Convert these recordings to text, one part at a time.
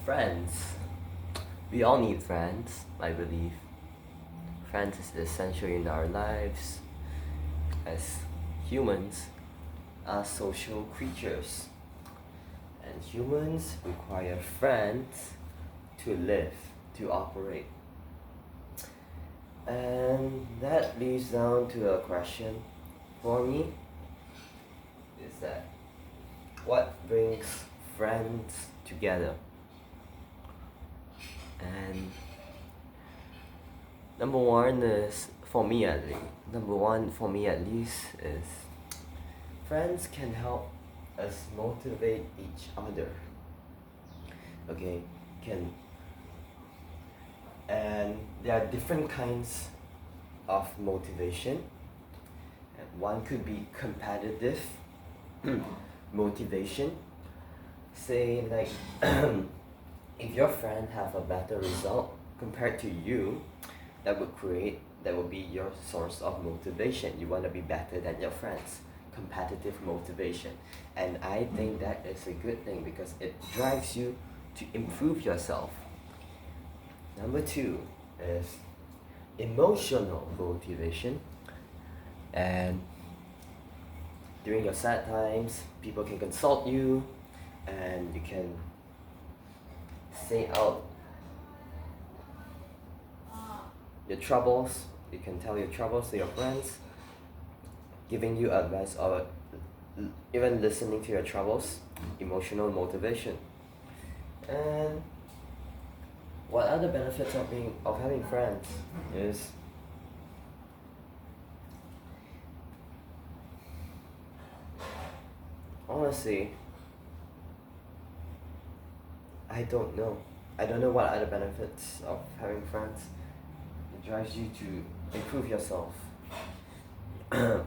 Friends. We all need friends, I believe. Friends is essential in our lives. As humans are social creatures, and humans require friends to live, to operate. And that leads down to a question for me is that what brings friends together? And number one is for me at least. Number one for me at least is friends can help us motivate each other. Okay, can and there are different kinds of motivation. And one could be competitive motivation. Say like if your friend have a better result compared to you, that would be your source of motivation. You want to be better than your friends. Competitive motivation. And I think that is a good thing because it drives you to improve yourself. Number two is emotional motivation. And during your sad times, people can consult you and you can say out your troubles. You can tell your troubles to your friends, giving you advice or even listening to your troubles. Emotional motivation. And what other benefits of having friends is honestly I don't know. I don't know what other benefits of having friends. It drives you to improve yourself. I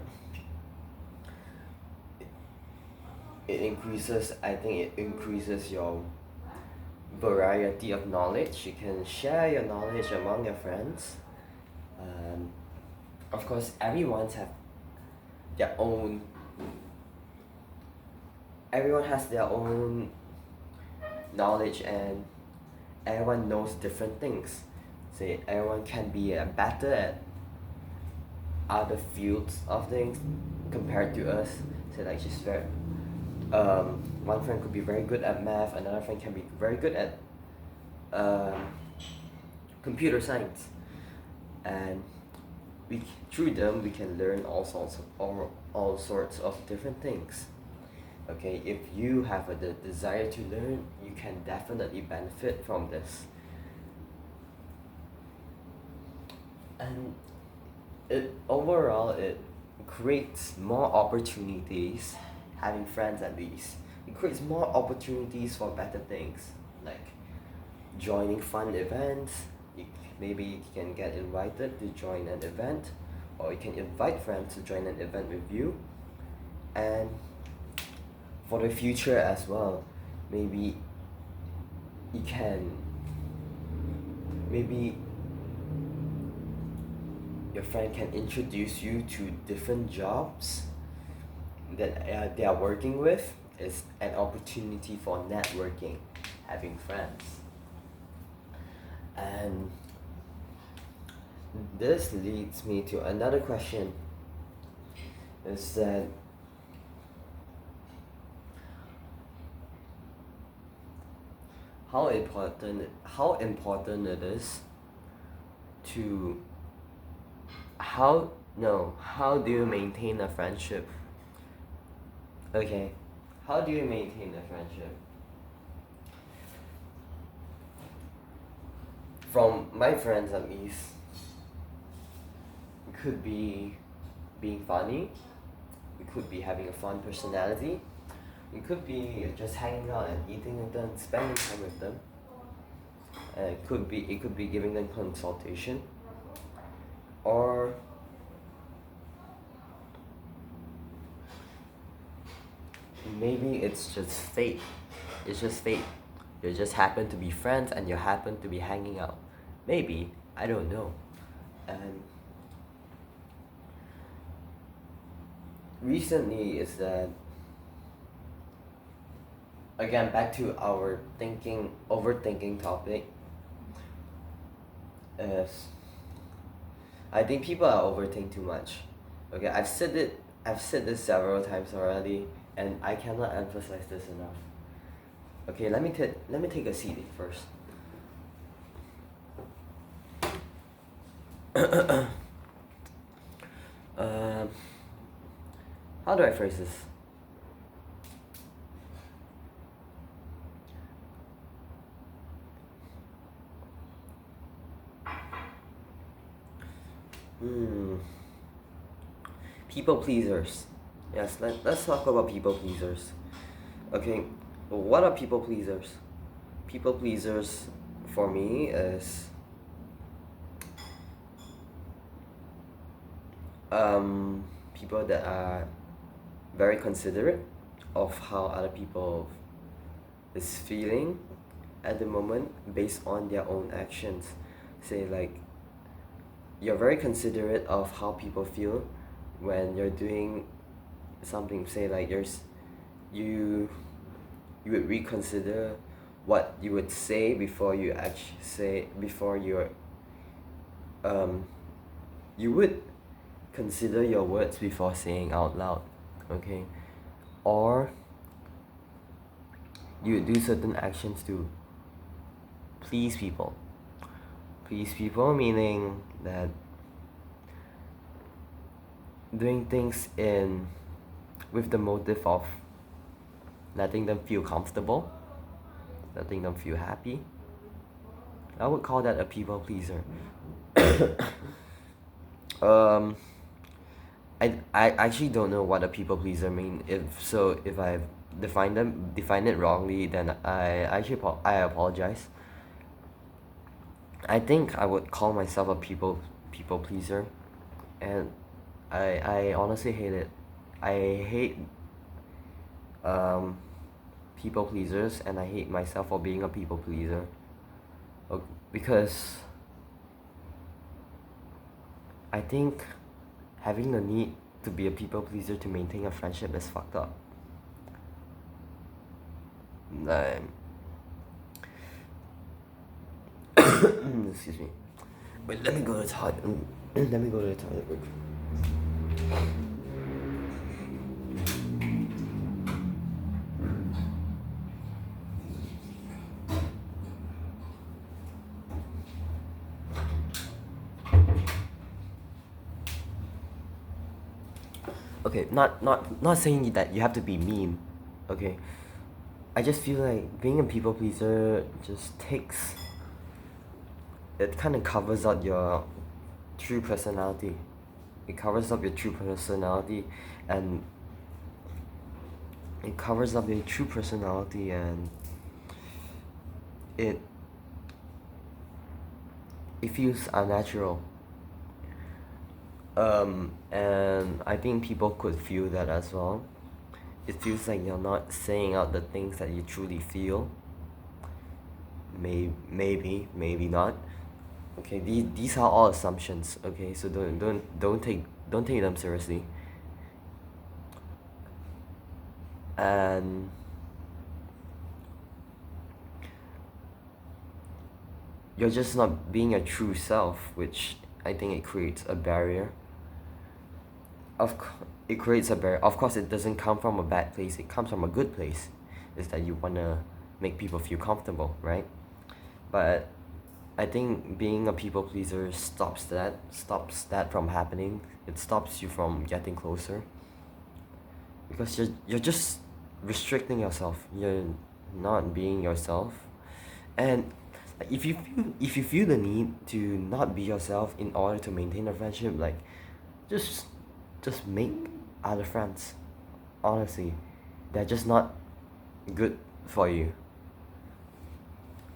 think it increases your variety of knowledge. You can share your knowledge among your friends. Of course, their own. Everyone has their own knowledge, and everyone knows different things. Say everyone can be better at other fields of things compared to us. Say like she's very one friend could be very good at math, another friend can be very good at computer science, and through them we can learn all sorts of different things. Okay, if you have the desire to learn, you can definitely benefit from this. And it creates more opportunities. Having friends at least, it creates more opportunities for better things, like joining fun events. Maybe you can get invited to join an event, or you can invite friends to join an event with you. And for the future as well, maybe you can maybe your friend can introduce you to different jobs that they are working with. Is an opportunity for networking, having friends. And this leads me to another question, is that how important it is to how do you maintain a friendship? Okay, how do you maintain a friendship? From my friends at least, it could be being funny, it could be having a fun personality, it could be just hanging out and eating with them, spending time with them. It could be giving them consultation, or maybe it's just fate. It's just fate. You just happen to be friends and you happen to be hanging out. Maybe, I don't know. And recently is that again, back to our overthinking topic. Is I think people are overthink too much. Okay, I've said this several times already, and I cannot emphasize this enough. Okay, let me take a seat first. um, how do I phrase this? Hmm. People pleasers. Yes, let's talk about people pleasers. Okay, what are people pleasers? People pleasers for me is people that are very considerate of how other people is feeling at the moment based on their own actions. Say like you're very considerate of how people feel when you're doing something. Say like you you would reconsider what you would say before you actually say before you're you would consider your words before saying out loud, okay? Or you would do certain actions to please people. Please people meaning that doing things in with the motive of letting them feel comfortable, letting them feel happy. I would call that a people pleaser. um I actually don't know what a people pleaser mean. If I've defined it wrongly, then I apologize. I think I would call myself a people pleaser, and I honestly hate it. I hate people pleasers, and I hate myself for being a people pleaser. Because I think having the need to be a people pleaser to maintain a friendship is fucked up. Like, excuse me. Wait, let me go to the toilet. Let me go to the toilet real quick. Okay, not saying that you have to be mean, okay? I just feel like being a people pleaser just takes it kind of covers up your true personality. It covers up your true personality and it covers up your true personality and it it feels unnatural. And I think people could feel that as well. It feels like you're not saying out the things that you truly feel. Maybe not. Okay, these are all assumptions. Okay, so don't take them seriously. And you're just not being your true self, which I think it creates a barrier. It creates a barrier. Of course, it doesn't come from a bad place. It comes from a good place. Is that you wanna make people feel comfortable, right? But I think being a people pleaser stops that from happening. It stops you from getting closer. Because you're just restricting yourself. You're not being yourself. And if you feel the need to not be yourself in order to maintain a friendship, like just make other friends. Honestly, they're just not good for you.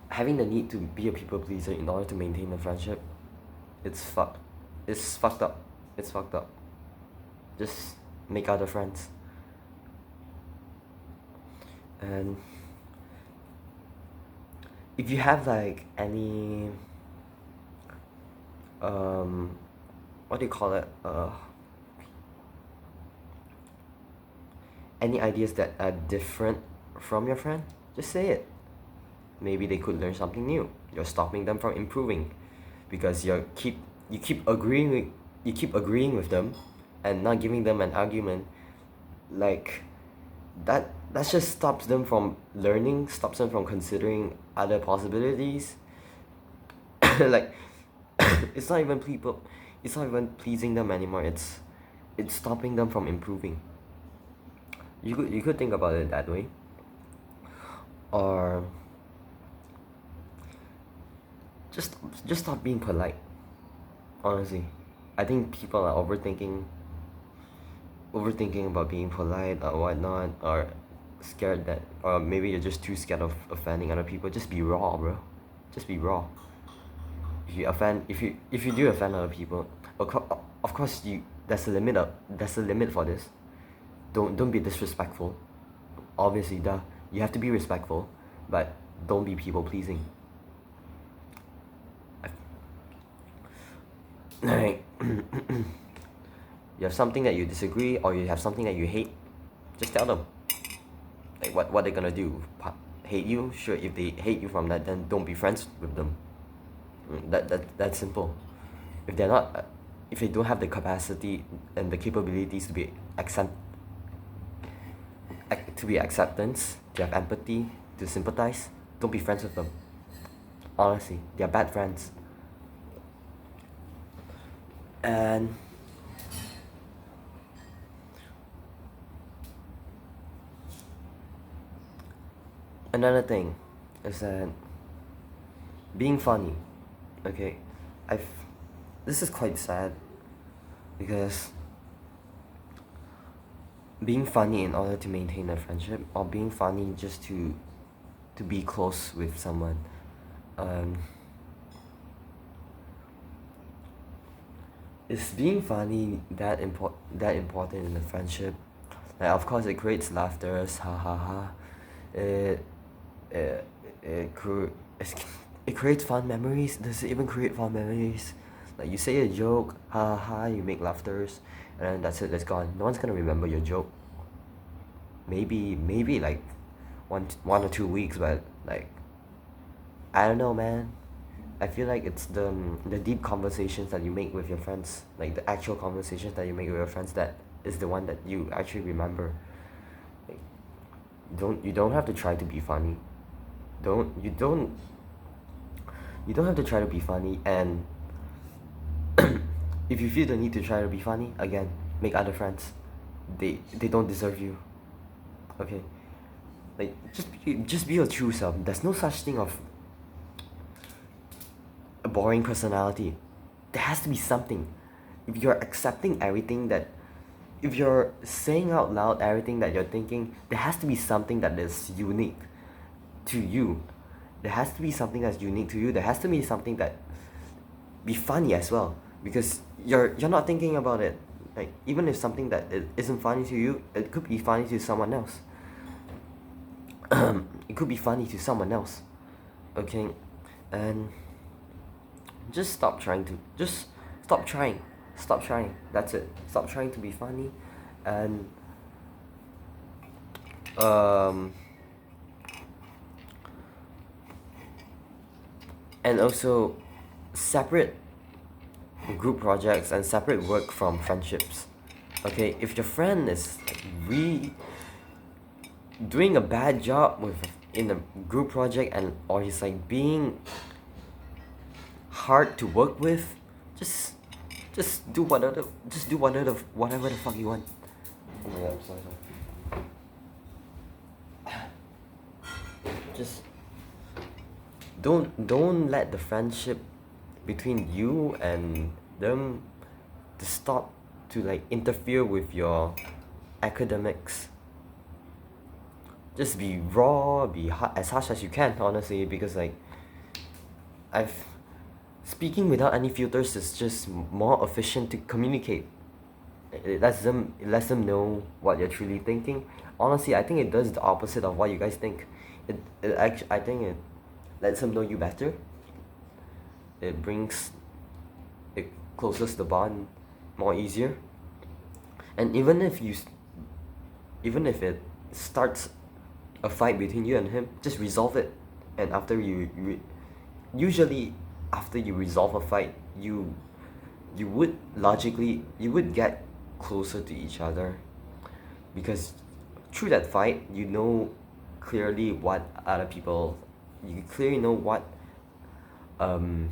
Having the need to be a people pleaser in order to maintain a friendship, it's fucked. It's fucked up. It's fucked up. Just make other friends. And if you have like any what do you call it? Any ideas that are different from your friend, Just say it. Maybe they could learn something new. You're stopping them from improving because you keep agreeing with them and not giving them an argument. Like that just stops them from learning, stops them from considering other possibilities. Like it's not even people it's not even pleasing them anymore. It's stopping them from improving. You could think about it that way. Or just just stop being polite. Honestly, I think people are overthinking about being polite or whatnot, or scared that, or maybe you're just too scared of offending other people. Just be raw, bro. Just be raw. If you do offend other people, of course you there's a limit for this. Don't be disrespectful. Obviously, duh, you have to be respectful, but don't be people pleasing. Like you have something that you disagree, or you have something that you hate, just tell them. Like what they're gonna do? Hate you? Sure, if they hate you from that, then don't be friends with them. That's simple. If they're not, if they don't have the capacity and the capabilities to be acceptance, to have empathy, to sympathize, don't be friends with them. Honestly, they're bad friends. And another thing is that being funny. Okay, I've this is quite sad because being funny in order to maintain a friendship, or being funny just to be close with someone, is being funny that important in a friendship? Like, of course, it creates laughter, ha ha ha. It it it, cre- it creates fun memories. Does it even create fun memories? Like, you say a joke, ha ha ha, you make laughters, and then that's it. That's gone. No one's gonna remember your joke. Maybe like 1 or 2 weeks, but like, I don't know, man. I feel like it's the deep conversations that you make with your friends, like the actual conversations that you make with your friends, that is the one that you actually remember. Like, you don't have to try to be funny. Don't you don't you don't have to try to be funny. And if you feel the need to try to be funny, again, make other friends. They don't deserve you. Okay, like, just be your true self. There's no such thing of a boring personality. There has to be something. If you're accepting everything that, if you're saying out loud everything that you're thinking, there has to be something that is unique to you. There has to be something that's unique to you. There has to be something that be funny as well, because you're not thinking about it. Like, even if something that isn't funny to you, it could be funny to someone else. It could be funny to someone else. Okay, and just stop trying. Stop trying. That's it. Stop trying to be funny, and um and also separate group projects and separate work from friendships. Okay, if your friend is re doing a bad job with in a group project, and or he's like being hard to work with, just do whatever the fuck you want. Oh my god, I'm sorry. Just don't let the friendship between you and them to stop to like interfere with your academics. Just be raw, be as harsh as you can, honestly, because like, I've speaking without any filters is just more efficient to communicate. It lets them know what you're truly thinking. Honestly, I think it does the opposite of what you guys think. I think it lets them know you better. It brings it closes the bond more easier. And even if it starts a fight between you and him, just resolve it. And after usually after you resolve a fight, you would logically you would get closer to each other, because through that fight you know clearly what other people you clearly know what um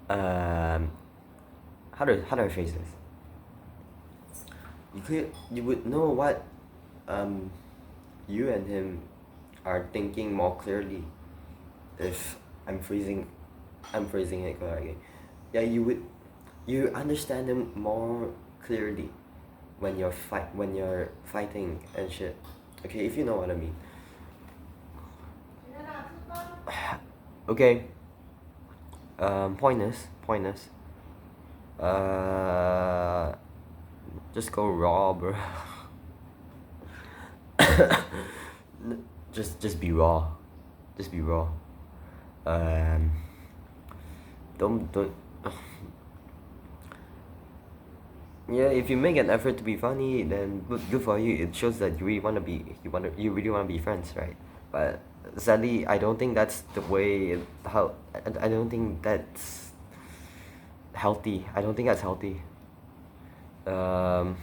um how do I phrase this? You would know what um you and him are thinking more clearly, if I'm phrasing it correctly. Yeah, you understand them more clearly when you're fighting and shit. Okay, if you know what I mean. Okay. Pointless. Just go raw, bro. just be raw. Just be raw. Don't. Yeah, if you make an effort to be funny, then good for you. It shows that you really wanna be friends, right? But sadly, I don't think that's the way. I don't think that's healthy. I don't think that's healthy. Um,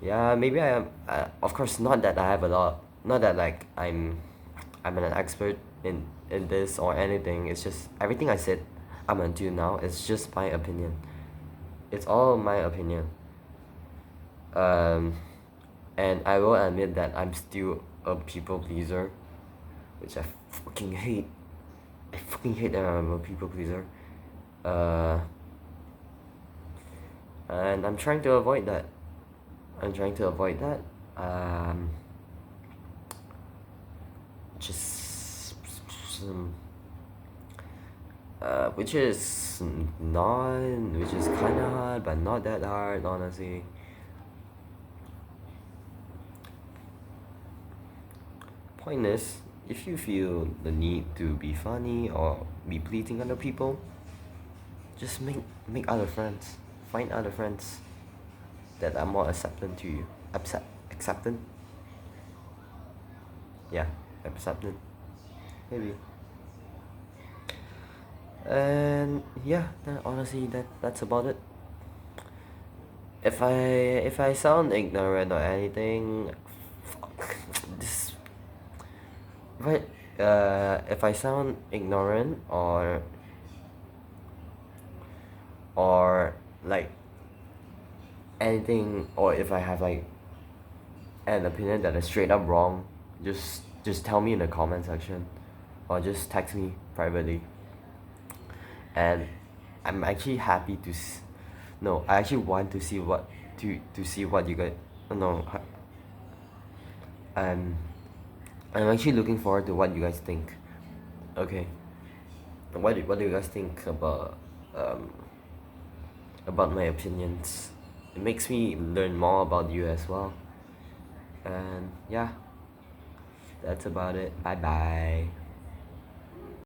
yeah, maybe I am. Of course, not that I have a lot. Not that like I'm an expert in this or anything. It's just everything I said up until now. It's just my opinion. It's all my opinion. Um, and I will admit that I'm still a people pleaser, which I fucking hate. I fucking hate that I'm a people pleaser. And I'm trying to avoid that. I'm trying to avoid that. Just which is kind of hard, but not that hard, honestly. Point is, if you feel the need to be funny or be pleasing other people, just make other friends. Find other friends that are more acceptant to you. Acceptant? Yeah, acceptant. Maybe. And yeah, honestly, that's about it. If I sound ignorant or anything, fuck this. Right? If I sound ignorant or like anything, or if I have like an opinion that is straight up wrong, just tell me in the comment section, or just text me privately. And I'm actually happy to no, I actually want to see what you guys no I'm I'm actually looking forward to what you guys think. Okay, what do you guys think about my opinions? It makes me learn more about you as well. And yeah, that's about it. Bye bye.